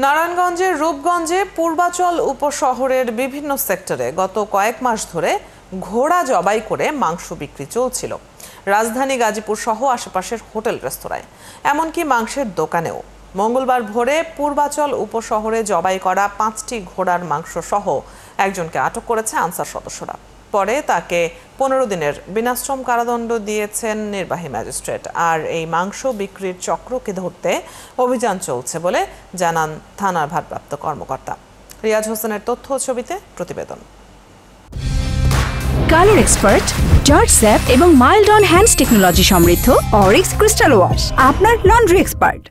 নারায়ণগঞ্জের রূপগঞ্জে পূর্বাচল উপশহরের বিভিন্ন সেক্টরে গত কয়েক মাস ধরে ঘোড়া জবাই করে মাংস বিক্রি চলছিল। রাজধানী গাজীপুর সহ আশেপাশের হোটেল রেস্তোরাঁয়, এমনকি মাংসের দোকানেও। মঙ্গলবার ভোরে পূর্বাচল উপশহরে জবাই করা 5টি ঘোড়ার মাংস সহ একজনকে আটক করেছে আনসার সদস্যরা। পরে তাকে 15 দিনের বিনাশ্রম কারাদণ্ড দিয়েছেন নির্বাহী ম্যাজিস্ট্রেট। আর এই মাংস বিক্রির চক্রকে ধরতে অভিযান চলছে বলে জানান থানার ভারপ্রাপ্ত কর্মকর্তা। রিয়াজ হোসেনের তথ্য ছবিতে প্রতিবেদন। কালার এক্সপার্ট, জর্জ স্যাপ এবং মাইল্ড অন হ্যান্ডস টেকনোলজি সমৃদ্ধ অরিক্স ক্রিস্টাল ওয়াশ আপনার লন্ড্রি এক্সপার্ট।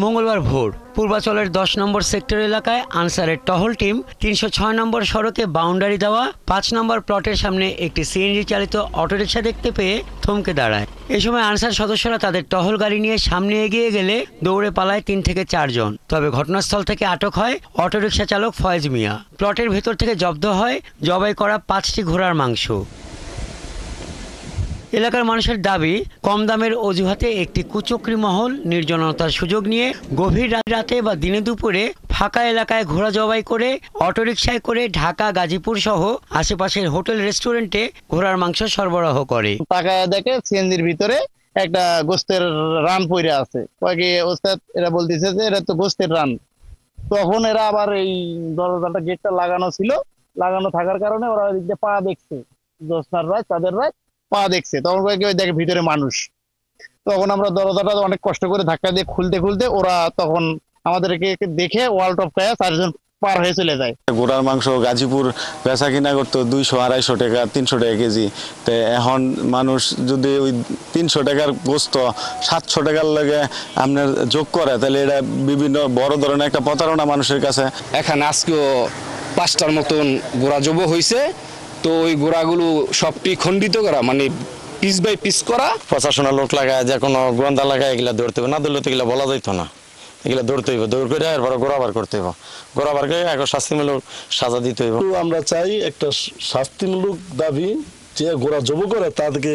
মঙ্গলবার ভোর পূর্বাচলের 10 নম্বর সেক্টর এলাকায় আনসারের টহল টিম 306 নম্বর সড়কে বাউন্ডারি দেওয়া 5 নম্বর প্লটের সামনে একটি সিএনজি চালিত অটোরিকশা দেখতে পেয়ে থমকে দাঁড়ায়। এই সময় আনসার সদস্যরা তাদের টহল গাড়ি নিয়ে সামনে এগিয়ে গেলে দৌড়ে পালায় 3 থেকে 4 জন। তবে ঘটনাস্থল থেকে আটক হয় অটোরিকশা চালক ফয়েজ মিয়া। প্লটের ভেতর থেকে জব্দ হয় জবাই করা 5টি ঘোড়ার মাংস। এলাকার মানুষের দাবি, কম দামের অজুহাতে একটি কুচক্রী মহল নির্জনতার সুযোগ নিয়ে গভীর রাতে বা দিনে দুপুরে ফাঁকা এলাকায় ঘোড়া জবাই করে অটোরিকশায় করে ঢাকা, গাজীপুর সহ আশেপাশের হোটেল রেস্টুরেন্টে ঘোড়ার মাংস সরবরাহ করে। তাকায় দেখে সিএনজির ভিতরে একটা গোস্তের রান পড়ে আছে। কয়েকে ওস্তাদ এরা বলতেছে যে এটা তো গোস্তের রান। তখন এরা আবার এই দরজাটা গেটটা লাগানো থাকার কারণে ওরা ওইদিকে পা দেখছে, জোসনার রায় তাদের রায় পা দেখছে। তখন কয়েকে দেখে ভিতরে মানুষ। তখন আমরা দরজাটা অনেক কষ্ট করে ধাক্কা দিয়ে খুলতে ওরা তখন আমাদেরকে দেখে ওয়াল টপকায় 4 জন পার হয়ে চলে যায়। ঘোড়ার মাংস গাজীপুর বেচা কিনা করতো 200-250 টাকা, 300 টাকা কেজি। তো এখন মানুষ যদি ওই 300 টাকার গোস্ত 700 টাকার লাগে আপনার যোগ করে, তাহলে এটা বিভিন্ন বড় ধরনের একটা প্রতারণা মানুষের কাছে। এখানে আজকেও 5টার মতন ঘোড়া জব হয়েছে। তো ওই ঘোড়াগুলো সবটি খণ্ডিত করা, মানে পিস বাই পিস করা। প্রশাসনের লোক লাগায় যে কোনো গোয়েন্দা লাগায় এগুলা ধরতে হবে, না ধরলে তো এগুলা বলা যাইত না। এগুলা ধরতে হইব, দৌড় করে এরপরে গোড়াবার করতে হইব, গোড়াবারকে এখন শাস্তিমূলক সাজা দিতে হইব। আমরা চাই একটা শাস্তিমূলক দাবি, যে ঘোড়া জব করে তাদেরকে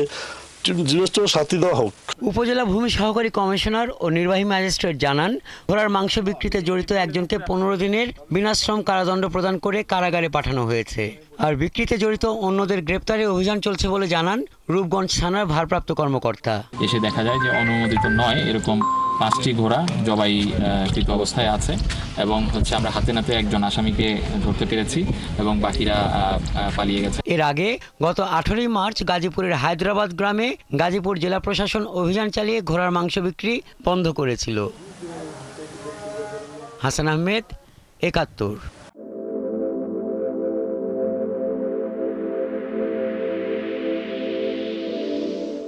শাস্তি দেওয়া হোক। উপজেলা ভূমি সহকারী কমিশনার ও নির্বাহী ম্যাজিস্ট্রেট জানান, ঘোড়ার মাংস বিক্রিতে জড়িত একজনকে 15 দিনের বিনাশ্রম কারাদণ্ড প্রদান করে কারাগারে পাঠানো হয়েছে। আর বিক্রিতে জড়িত অন্যদের গ্রেপ্তারে অভিযান চলছে বলে জানান রূপগঞ্জ থানার ভারপ্রাপ্ত কর্মকর্তা। এসে দেখা যায় যে অনুমোদিত নয় এরকম 5টি ঘোড়া জবাইকৃত অবস্থায় আছে এবং আমরা হাতে নাতে একজন আসামিকে ধরতে পেরেছি এবং বাকিরা পালিয়ে গেছে। এর আগে গত 18 মার্চ গাজীপুরের হায়দ্রাবাদ গ্রামে গাজীপুর জেলা প্রশাসন অভিযান চালিয়ে ঘোড়ার মাংস বিক্রি বন্ধ করেছিল। হাসান আহমেদ, 71।